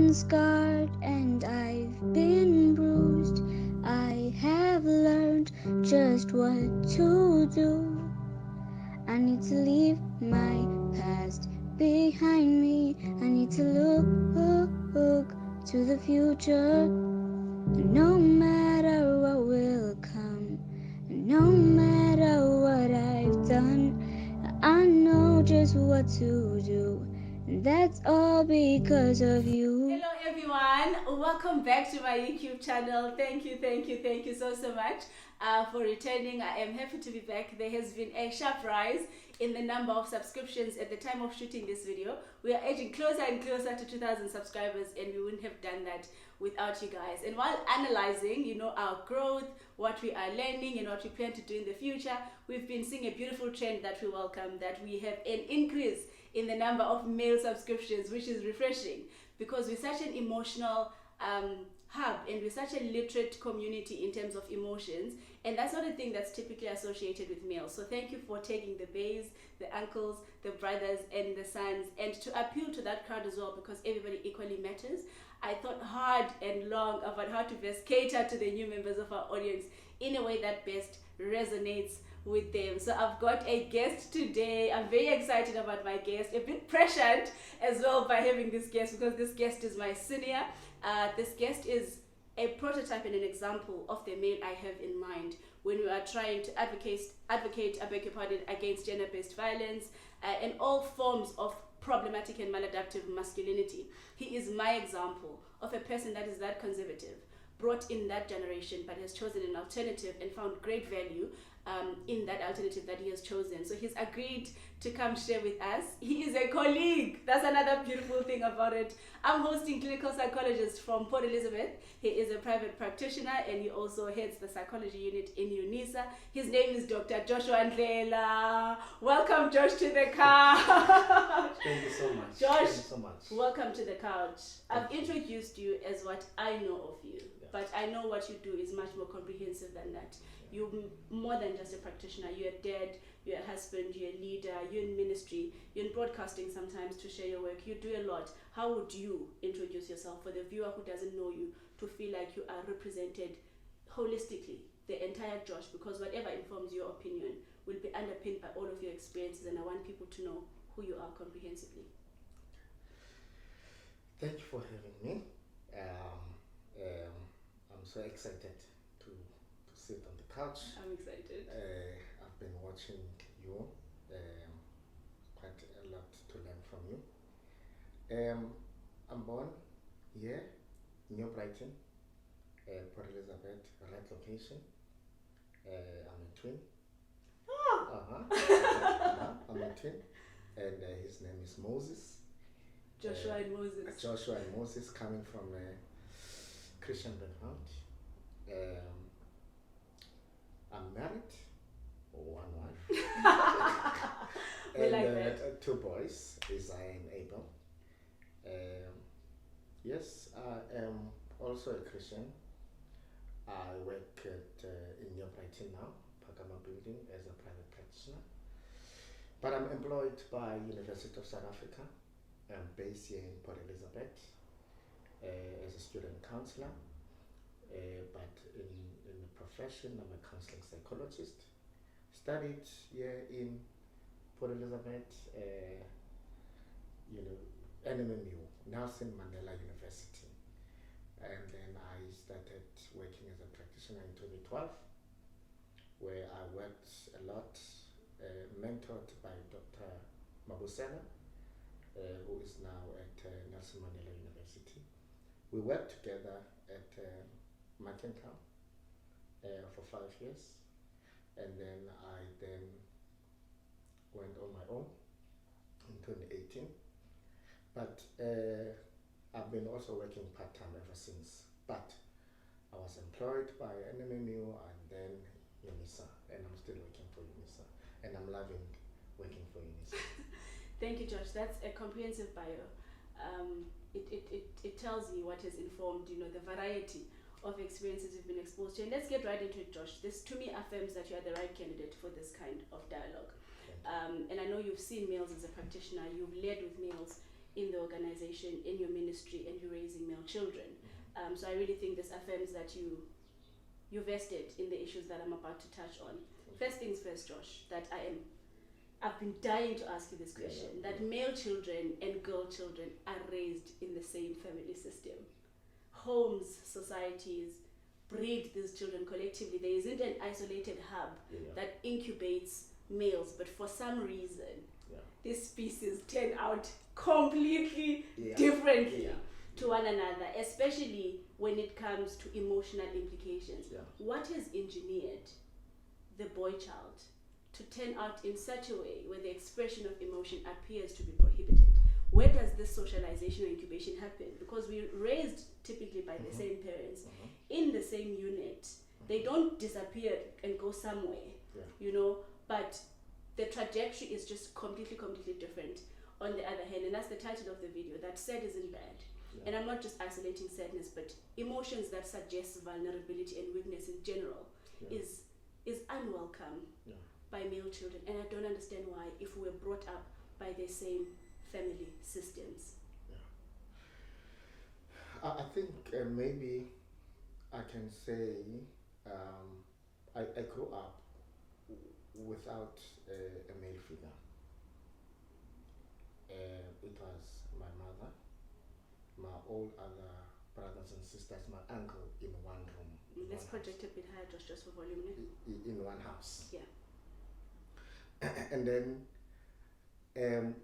been scarred and I've been bruised. I have learned just what to do. I need to leave my past behind me. I need to look to the future. No matter what will come, no matter what I've done, I know just what to do. And that's all because of you. Hello everyone, welcome back to my YouTube channel. Thank you so much for returning. I am happy to be back. There has been a sharp rise in the number of subscriptions at the time of shooting this video. We are edging closer and closer to 2,000 subscribers, and we wouldn't have done that without you guys. And while analyzing, our growth, what we are learning and what we plan to do in the future, we've been seeing a beautiful trend that we welcome, that we have an increase in the number of male subscriptions, which is refreshing because we're such an emotional hub and we're such a literate community in terms of emotions, and that's not a thing that's typically associated with males. So thank you for taking the bays, the uncles, the brothers and the sons, and to appeal to that crowd as well, because everybody equally matters. I thought hard and long about how to best cater to the new members of our audience in a way that best resonates with them. So I've got a guest today. I'm very excited about my guest, a bit pressured as well by having this guest, because this guest is my senior. This guest is a prototype and an example of the male I have in mind when we are trying to advocate, I beg your pardon, against gender-based violence and all forms of problematic and maladaptive masculinity. He is my example of a person that is that conservative, brought in that generation, but has chosen an alternative and found great value in that alternative that he has chosen. So he's agreed to come share with us. He is a colleague. That's another beautiful thing about it. I'm hosting clinical psychologist from Port Elizabeth. He is a private practitioner and he also heads the psychology unit in UNISA. His name is Dr. Joshua Ndlela. Welcome, Josh, to the couch. Thank you so much. Josh, thank you so much. Welcome to the couch. I've introduced you as what I know of you, but I know what you do is much more comprehensive than that. You're more than just a practitioner. You're a dad, you're a husband, you're a leader, you're in ministry, you're in broadcasting sometimes to share your work. You do a lot. How would you introduce yourself for the viewer who doesn't know you to feel like you are represented holistically, the entire Josh, because whatever informs your opinion will be underpinned by all of your experiences, and I want people to know who you are comprehensively. Thank you for having me. I'm so excited to sit on the couch. I'm excited. I've been watching you. Quite a lot to learn from you. I'm born here, New Brighton, Port Elizabeth, right location. I'm a twin. I'm a twin, and his name is Moses. Joshua and Moses. Joshua and Moses, coming from a Christian background. I'm married, one wife, We and like that. two boys, Isaiah and Abel. Yes, I am also a Christian. I work in New Brighton now, Pakama Building, as a private practitioner. But I'm employed by University of South Africa. I'm based here in Port Elizabeth as a student counselor. But in the profession, I'm a counseling psychologist. Studied here in Port Elizabeth, NMMU, Nelson Mandela University. And then I started working as a practitioner in 2012, where I worked a lot, mentored by Dr. Mavumenwana, who is now at Nelson Mandela University. We worked together at Mackentown for 5 years, and then I went on my own in 2018. But I've been also working part-time ever since. But I was employed by NMMU and then UNISA, and I'm still working for UNISA, and I'm loving working for UNISA. Thank you, Josh. That's a comprehensive bio. It tells me what has informed, the variety of experiences you've been exposed to. And let's get right into it, Josh. This, to me, affirms that you are the right candidate for this kind of dialogue. And I know you've seen males as a practitioner. You've led with males in the organization, in your ministry, and you're raising male children. So I really think this affirms that you're vested in the issues that I'm about to touch on. First things first, Josh, that I've been dying to ask you this question, that male children and girl children are raised in the same family system. Homes, societies breed these children collectively. There isn't an isolated hub that incubates males, but for some reason, these species turn out completely differently to one another, especially when it comes to emotional implications. What has engineered the boy child to turn out in such a way where the expression of emotion appears to be prohibited? Where does this socialization or incubation happen? Because we're raised typically by the same parents in the same unit. They don't disappear and go somewhere, you know, but the trajectory is just completely different on the other hand. And that's the title of the video, that sad isn't bad. And I'm not just isolating sadness, but emotions that suggest vulnerability and weakness in general is unwelcome by male children. And I don't understand why, if we were brought up by the same family systems. I think maybe I can say I grew up without a male figure. It was my mother, my all other brothers and sisters, my uncle in one room. Let's project a bit higher, just for volume. In one house. Yeah. And then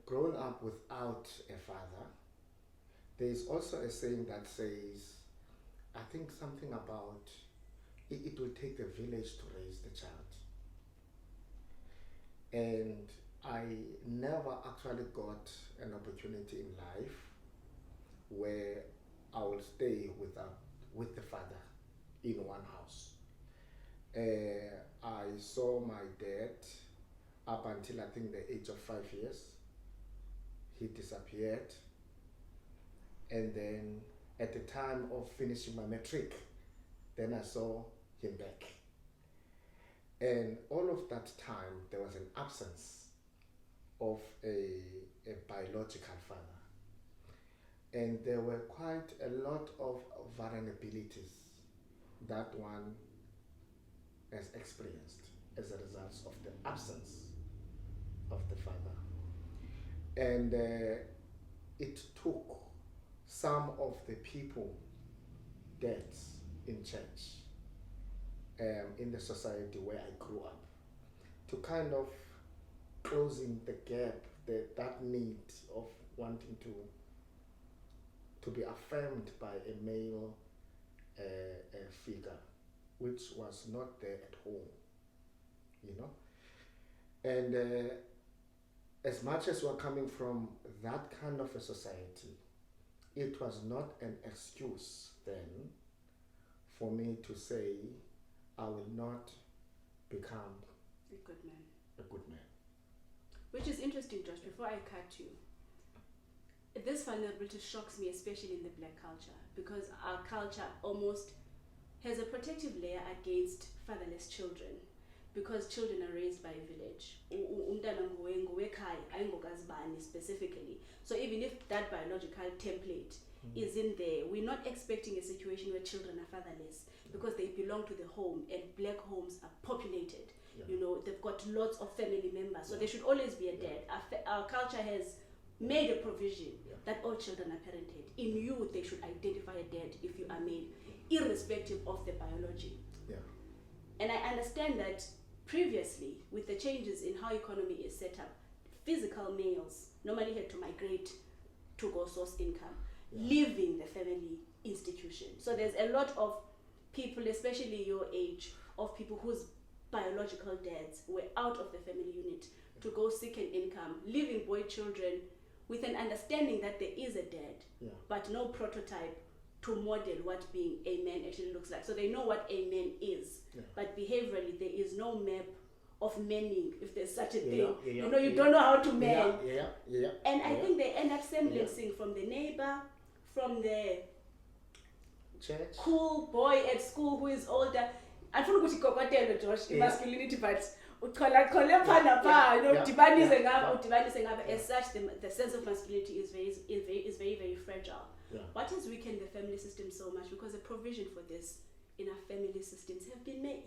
growing up without a father, there is also a saying that says, I think something about it will take a village to raise the child. And I never actually got an opportunity in life where I will stay with the father in one house. I saw my dad up until I think the age of 5 years. He disappeared. And then at the time of finishing my matric, then I saw him back. And all of that time, there was an absence of a biological father. And there were quite a lot of vulnerabilities that one has experienced as a result of the absence of the father. And it took some of the people, dads in church, in the society where I grew up, to kind of closing the gap, that need of wanting to be affirmed by a male figure, which was not there at home, you know. And as much as we're coming from that kind of a society, it was not an excuse then for me to say I will not become a good man. A good man. Which is interesting, Josh, before I cut you. This vulnerability shocks me, especially in the black culture, because our culture almost has a protective layer against fatherless children, because children are raised by a village. Specifically. So even if that biological template isn't there, we're not expecting a situation where children are fatherless, because they belong to the home, and black homes are populated. You know, they've got lots of family members, so there should always be a dad. Our culture has made a provision that all children are parented. In youth, they should identify a dad if you are male, irrespective of the biology. And I understand that previously, with the changes in how economy is set up, physical males normally had to migrate to go source income, leaving the family institution. So there's a lot of people, especially your age, of people whose biological dads were out of the family unit to go seek an income, leaving boy children with an understanding that there is a dad, but no prototype to model what being a man actually looks like. So they know what a man is, but behaviorally there is no map of manning, if there's such a thing. You know, you don't know how to man. And I think they end up semblancing from the neighbor, from the church, cool boy at school who is older. I don't know what Josh, masculinity, but as such the sense of masculinity is very fragile. Yeah. What has weakened the family system so much? Because the provision for this in our family systems has been made.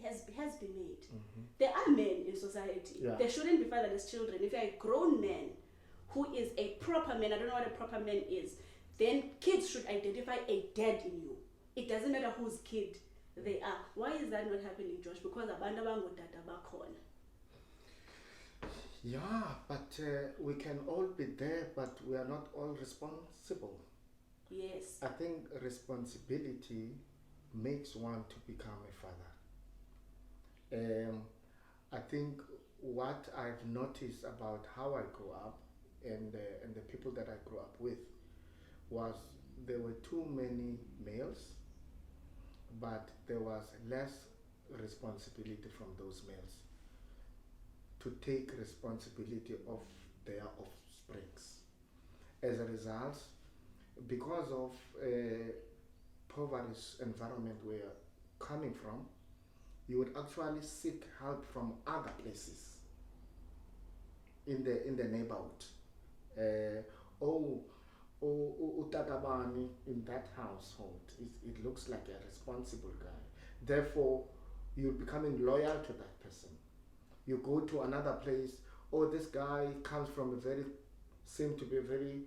There are men in society. Yeah. There shouldn't be fatherless children. If you're a grown man who is a proper man, I don't know what a proper man is, then kids should identify a dad in you. It doesn't matter whose kid they are. Why is that not happening, Josh? Because abantu abangotata bakhona. Yeah, but we can all be there, but we are not all responsible. Yes. I think responsibility makes one to become a father. I think what I've noticed about how I grew up and the people that I grew up with was there were too many males, but there was less responsibility from those males to take responsibility of their offsprings. As a result, because of poverty environment we're coming from, you would actually seek help from other places in the neighborhood. Utatabani in that household, it looks like a responsible guy. Therefore, you're becoming loyal to that person. You go to another place, this guy comes from seem to be a very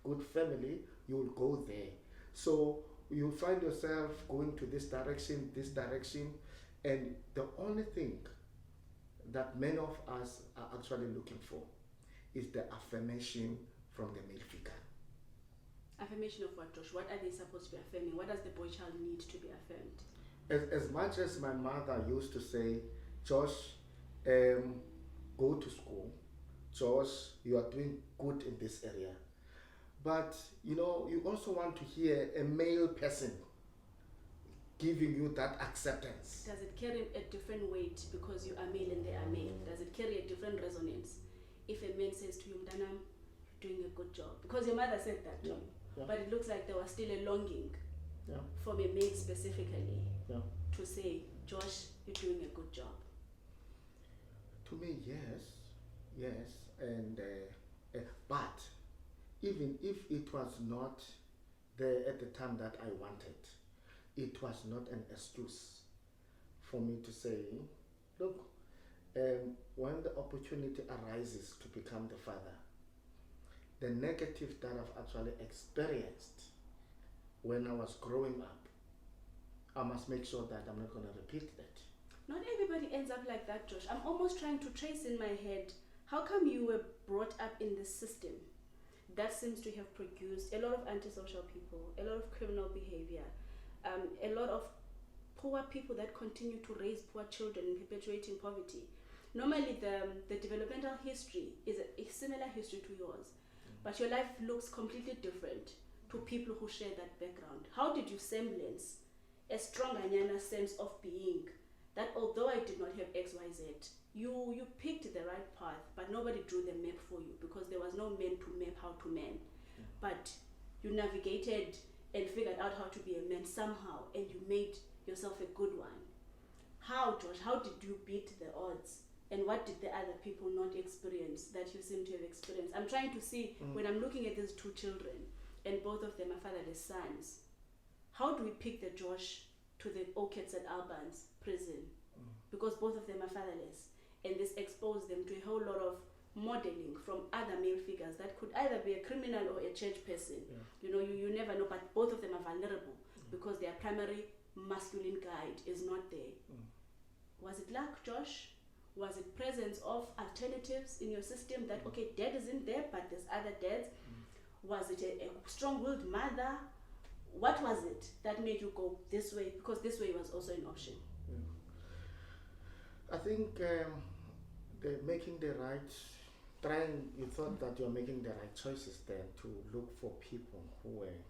good family, you will go there. So you find yourself going to this direction, and the only thing that many of us are actually looking for is the affirmation from the male figure. Affirmation of what, Josh? What are they supposed to be affirming? What does the boy child need to be affirmed? As much as my mother used to say, Josh, go to school. Josh, you are doing good in this area. But, you also want to hear a male person giving you that acceptance. Does it carry a different weight because you are male and they are male? Does it carry a different resonance if a man says to you, Mdanam, you're doing a good job? Because your mother said that to you. Yeah. But it looks like there was still a longing from a male specifically to say, Josh, you're doing a good job. To me, yes, and but even if it was not there at the time that I wanted, it was not an excuse for me to say, look, when the opportunity arises to become the father, the negative that I've actually experienced when I was growing up, I must make sure that I'm not going to repeat that. Not everybody ends up like that, Josh. I'm almost trying to trace in my head, how come you were brought up in this system that seems to have produced a lot of antisocial people, a lot of criminal behavior, a lot of poor people that continue to raise poor children and perpetuating poverty. Normally the developmental history is a similar history to yours, but your life looks completely different to people who share that background. How did you semblance a strong Anyana sense of being that although I did not have XYZ, you picked the right path, but nobody drew the map for you because there was no man to map how to man. But you navigated and figured out how to be a man somehow, and you made yourself a good one. How, Josh? How did you beat the odds? And what did the other people not experience that you seem to have experienced? I'm trying to see, when I'm looking at these two children, and both of them are fatherless sons, how do we pick the Josh to the Orchids at Albans prison? Because both of them are fatherless, and this exposed them to a whole lot of modeling from other male figures that could either be a criminal or a church person. You never know, but both of them are vulnerable because their primary masculine guide is not there. Was it luck, Josh? Was it presence of alternatives in your system that, okay, dad isn't there, but there's other dads? Was it a strong-willed mother? What was it that made you go this way? Because this way was also an option. I think you thought that you're making the right choices then to look for people who were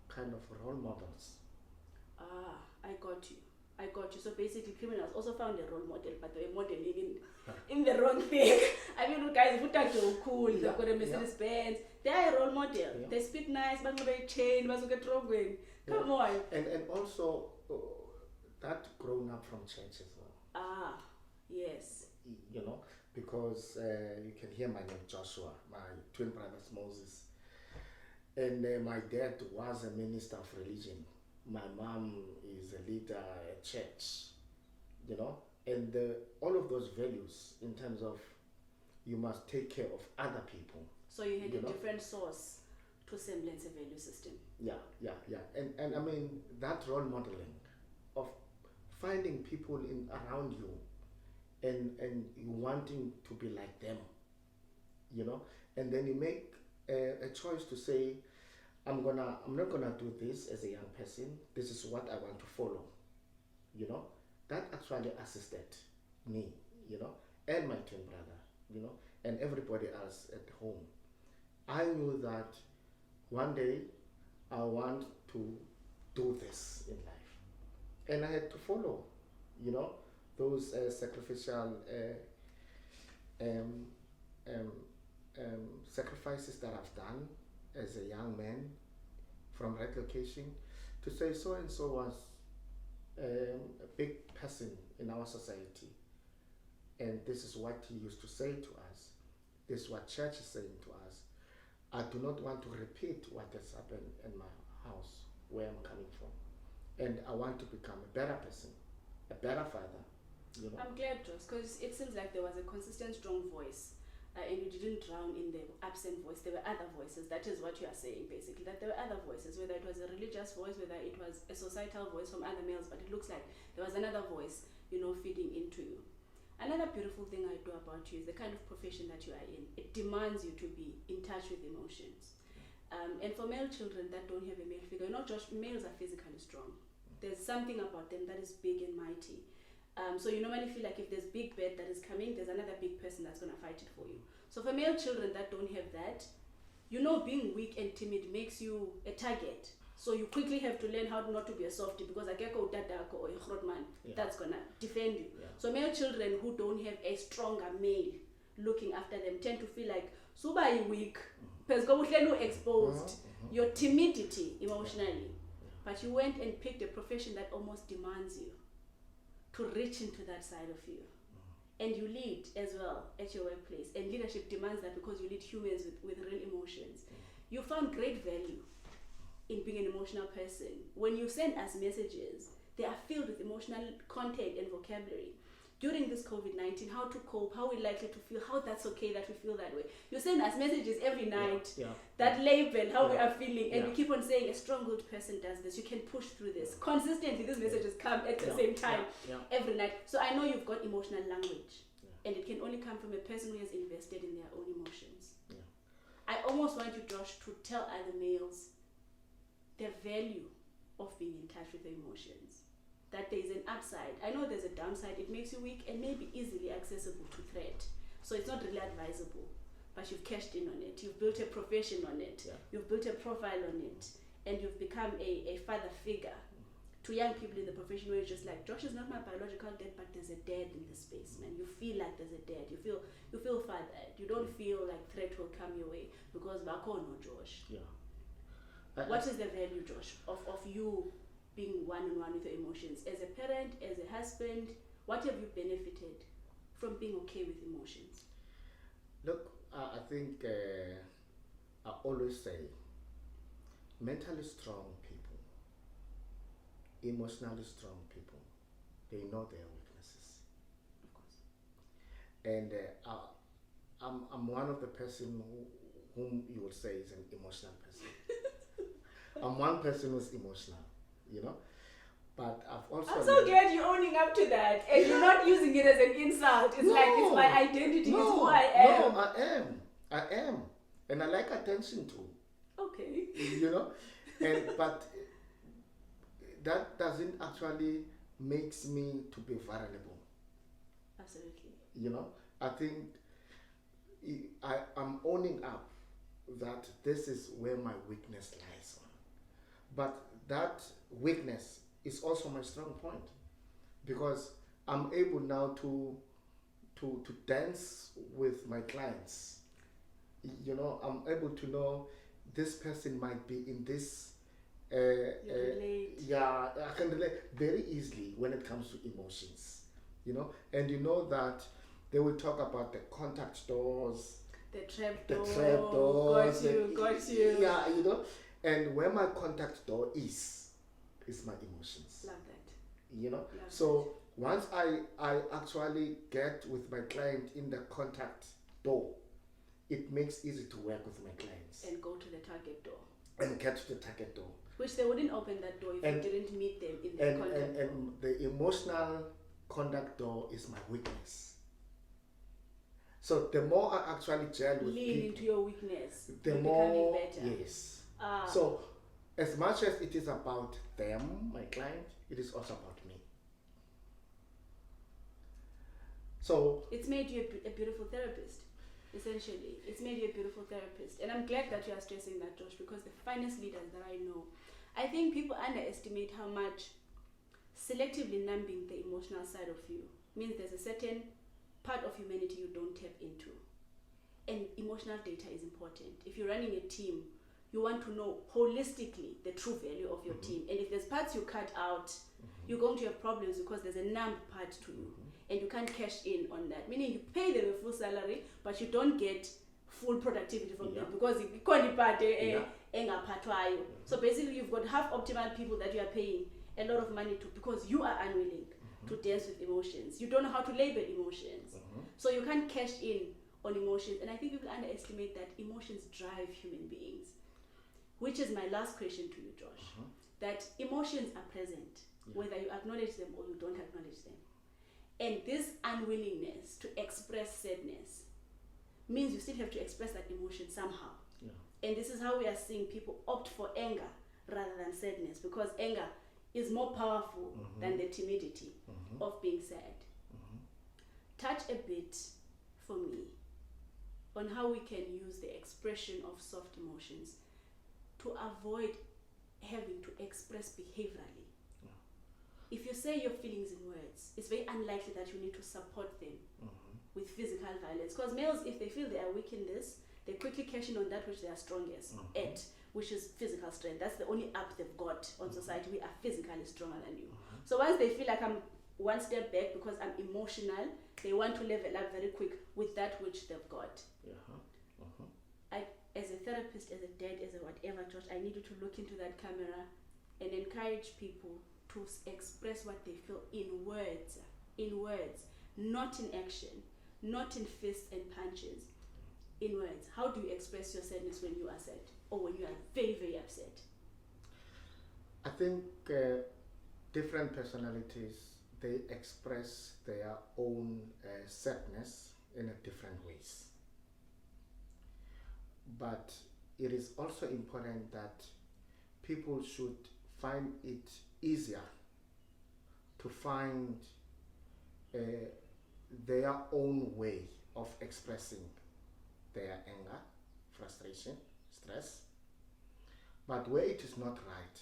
kind of role models. I got you. So basically, criminals also found a role model, but they were modeling in the wrong thing. I mean, guys, who are cool, they've got a Mercedes Benz. They are a role model. They speak nice, but they chain, but get wrong. Come on. And also that grown up from church as well. Yes. You know, because you can hear my name Joshua, my twin brothers Moses, and my dad was a minister of religion. My mom is a leader at church, you know, and all of those values in terms of you must take care of other people. So you had You a know? different source to semblance a value system. Yeah, and I mean that role modeling of finding people in around you and you wanting to be like them, you know, and then you make a choice to say, I'm not gonna do this as a young person. This is what I want to follow, you know. That actually assisted me, you know, and my twin brother, you know, and everybody else at home. I knew that one day I want to do this in life, and I had to follow, you know, those sacrificial um, um, sacrifices that I've done as a young man from relocation to say so and so was a big person in our society, and this is what he used to say to us. This is what church is saying to us. I do not want to repeat what has happened in my house where I'm coming from, and I want to become a better person, a better father. You know? I'm glad, Joss, because it seems like there was a consistent, strong voice, and you didn't drown in the absent voice. There were other voices. That is what you are saying, basically, that there were other voices, whether it was a religious voice, whether it was a societal voice from other males, but it looks like there was another voice, you know, feeding into you. Another beautiful thing I do about you is the kind of profession that you are in. It demands you to be in touch with emotions. And for male children that don't have a male figure, not just males are physically strong. There's something about them that is big and mighty. So you normally feel like if there's big bad that is coming, there's another big person that's going to fight it for you. So for male children that don't have that, you know, being weak and timid makes you a target. So you quickly have to learn how not to be a softie, because a gecko dadako or a grootman that's going to defend you. Yeah. So male children who don't have a stronger male looking after them tend to feel like suba you weak, because go exposed your timidity emotionally. But you went and picked a profession that almost demands you to reach into that side of you. And you lead as well at your workplace. And leadership demands that, because you lead humans with real emotions. You found great value in being an emotional person. When you send us messages, they are filled with emotional content and vocabulary. During this COVID-19, how to cope, how we're likely to feel, how that's okay that we feel that way. You send us messages every night that label how we are feeling, and you keep on saying a strong-willed person does this, you can push through this. Consistently, these messages come at the same time every night. So I know you've got emotional language, and it can only come from a person who has invested in their own emotions. I almost want you, Josh, to tell other males the value of being in touch with their emotions. That there is an upside. I know there's a downside. It makes you weak and maybe easily accessible to threat. So it's not really advisable. But you've cashed in on it. You've built a profession on it. You've built a profile on it. And you've become a father figure to young people in the profession, where it's just like, Josh is not my biological dad, but there's a dad in the space, man. You feel like there's a dad. You feel fathered. You don't feel like threat will come your way because Bako no Josh. What is the value, Josh, of you being one-on-one with your emotions? As a parent, as a husband, what have you benefited from being okay with emotions? Look, I think I always say mentally strong people, emotionally strong people, they know their weaknesses. Of course. And I'm one of the person whom you would say is an emotional person. I'm one person who's emotional, you know. But I've also. I'm so glad you're owning up to that, and you're not using it as an insult. It's like it's my identity, it's who I am. No, I am, and I like attention too. Okay. You know, but that doesn't actually makes me to be vulnerable. Absolutely. You know, I think I'm owning up that this is where my weakness lies on. But that weakness is also my strong point, because I'm able now to dance with my clients. You know, I'm able to know this person might be in this. Relate. Yeah, I can relate very easily when it comes to emotions. you know, and you know that they will talk about the contact doors, The trap the door. trap doors. Got you. Yeah, you know, and where my contact door is my emotions. Love that. You know, Love so once I actually get with my client in the contact door, it makes easy to work with my clients and go to the target door. and get to the target door. Which they wouldn't open that door if you didn't meet them in the contact door. And the emotional contact door is my weakness. So the more I actually gel with lean people, into your weakness, the you're more becoming better. yes. So as much as it is about them, my client, it is also about me. So it's made you a beautiful therapist. Essentially, it's made you a beautiful therapist, and I'm glad that you are stressing that, Josh, because the finest leaders that I know, I think people underestimate how much selectively numbing the emotional side of you means there's a certain part of humanity you don't tap into, and emotional data is important. If you're running a team, you want to know holistically the true value of your team, and if there's parts you cut out, you're going to have problems because there's a numb part to you. And you can't cash in on that. Meaning you pay them a full salary, but you don't get full productivity from them because you can't part. So basically you've got half optimal people that you are paying a lot of money to because you are unwilling to dance with emotions. You don't know how to label emotions. So you can't cash in on emotions. And I think people underestimate that emotions drive human beings. Which is my last question to you, Josh. That emotions are present, whether you acknowledge them or you don't acknowledge them. And this unwillingness to express sadness means you still have to express that emotion somehow. And this is how we are seeing people opt for anger rather than sadness, because anger is more powerful than the timidity of being sad. Touch a bit for me on how we can use the expression of soft emotions to avoid having to express behaviorally. If you say your feelings in words, it's very unlikely that you need to support them with physical violence. Because males, if they feel they are weak in this, they quickly cash in on that which they are strongest at, which is physical strength. That's the only up they've got on society. We are physically stronger than you. So once they feel like I'm one step back because I'm emotional, they want to level up very quick with that which they've got. I, as a therapist, as a dad, as a whatever, Josh, I need you to look into that camera and encourage people to express what they feel in words, not in action, not in fists and punches, in words. How do you express your sadness when you are sad or when you are very, very upset? I think different personalities, they express their own sadness in a different ways. But it is also important that people should find it easier to find their own way of expressing their anger, frustration, stress. But where it is not right,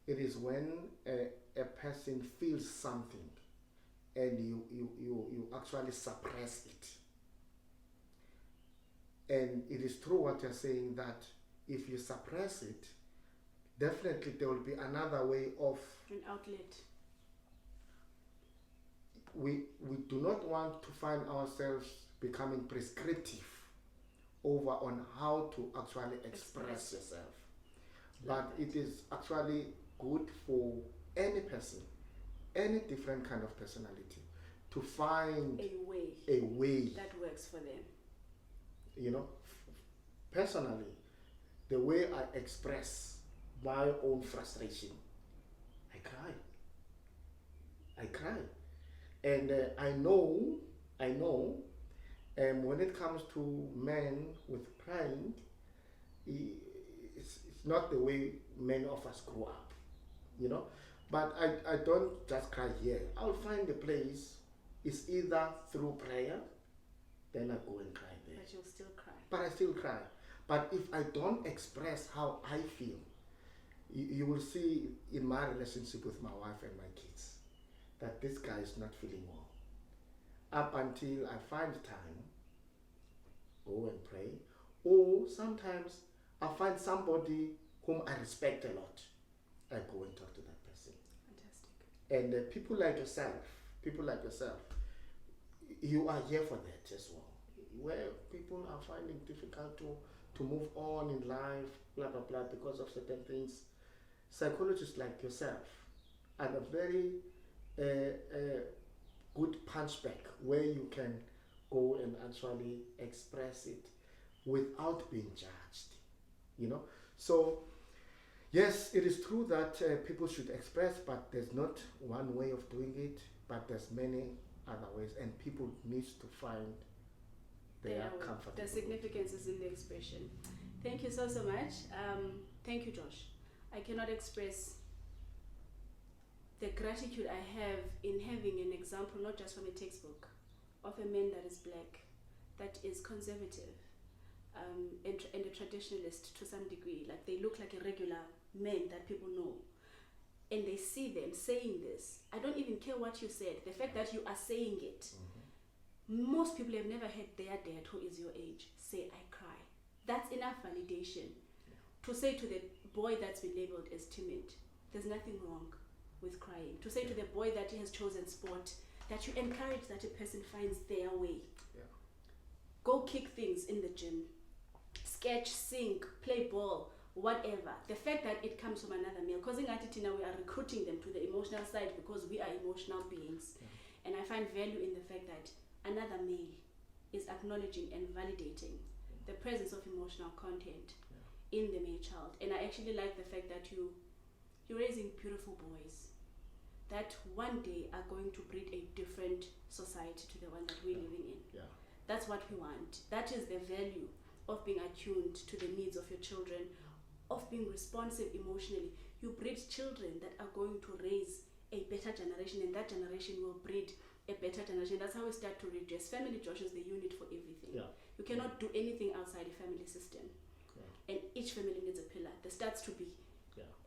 it is when a person feels something and you actually suppress it. And it is true what you're saying, that if you suppress it, definitely there will be another way of an outlet. We do not want to find ourselves becoming prescriptive over on how to actually express yourself. But it is actually good for any person, any different kind of personality, to find a way that works for them. You know, personally, the way I express my own frustration, I cry. And I know, when it comes to men with crying, it's not the way many of us grew up, you know. But I don't just cry here. I'll find a place. It's either through prayer, then I go and cry there. But you'll still cry. But I still cry. But if I don't express how I feel, you will see in my relationship with my wife and my kids that this guy is not feeling well. Up until I find time, go and pray, or sometimes I find somebody whom I respect a lot. I go and talk to that person. Fantastic. And people like yourself, people like yourself, you are here for that as well. Where people are finding difficult to move on in life, blah blah blah, because of certain things. Psychologists like yourself are a very good punchback where you can go and actually express it without being judged. You know, so yes, it is true that people should express, but there's not one way of doing it, but there's many other ways, and people need to find their comfort. The significance is in the expression. Thank you so much. Thank you, Josh. I cannot express the gratitude I have in having an example, not just from a textbook, of a man that is black, that is conservative, and a traditionalist to some degree. Like, they look like a regular man that people know, and they see them saying this. I don't even care what you said. The fact that you are saying it, most people have never heard their dad, who is your age, say, I cry. That's enough validation to say to the boy that's been labeled as timid, there's nothing wrong with crying. To say to the boy that he has chosen sport, that you encourage that a person finds their way. Go kick things in the gym, sketch, sing, play ball, whatever. The fact that it comes from another male, causing attitude, we are recruiting them to the emotional side because we are emotional beings. And I find value in the fact that another male is acknowledging and validating the presence of emotional content in the male child. And I actually like the fact that you're raising beautiful boys that one day are going to breed a different society to the one that we're living in. That's what we want. That is the value of being attuned to the needs of your children, of being responsive emotionally. You breed children that are going to raise a better generation, and that generation will breed a better generation. That's how we start to redress. Family, Josh, is the unit for everything. You cannot do anything outside a family system. And each family needs a pillar. There starts to be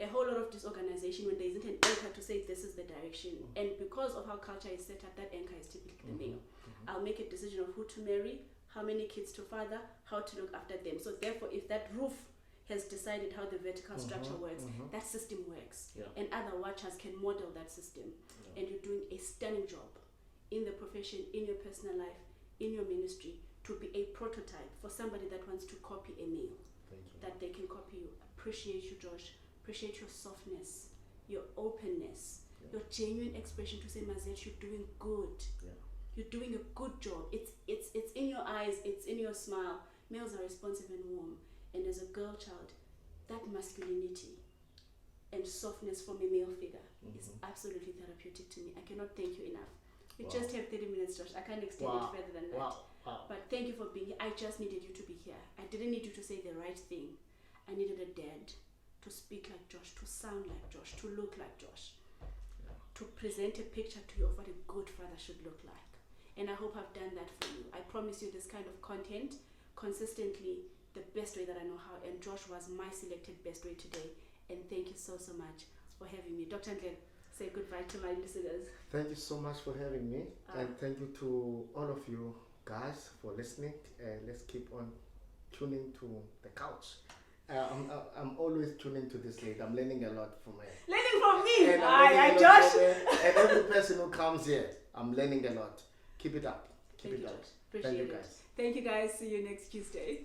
a whole lot of disorganization when there isn't an anchor to say this is the direction. And because of how culture is set up, that anchor is typically the male. I'll make a decision of who to marry, how many kids to father, how to look after them. So therefore, if that roof has decided how the vertical structure works, that system works. And other watchers can model that system. And you're doing a stunning job in the profession, in your personal life, in your ministry, to be a prototype for somebody that wants to copy a male, that they can copy you. Appreciate you, Josh. Appreciate your softness, your openness, your genuine expression to say, Mazet, you're doing good. You're doing a good job. It's in your eyes, it's in your smile. Males are responsive and warm. And as a girl child, that masculinity and softness from a male figure is absolutely therapeutic to me. I cannot thank you enough. We just have 30 minutes, Josh. I can't extend it further than that. But thank you for being here. I just needed you to be here. I didn't need you to say the right thing. I needed a dad to speak like Josh, to sound like Josh, to look like Josh, to present a picture to you of what a good father should look like. And I hope I've done that for you. I promise you this kind of content consistently, the best way that I know how. And Josh was my selected best way today. And thank you so much for having me. Dr. Ndlebe, say goodbye to my listeners. Thank you so much for having me. And thank you to all of you guys for listening. Let's keep on tuning to the couch. I'm always tuning to this lady. I'm learning a lot from her. Learning from me? And Josh. And every person who comes here, I'm learning a lot. Keep it up. Keep it up. Appreciate Thank you, it. guys. Thank you, guys. See you next Tuesday.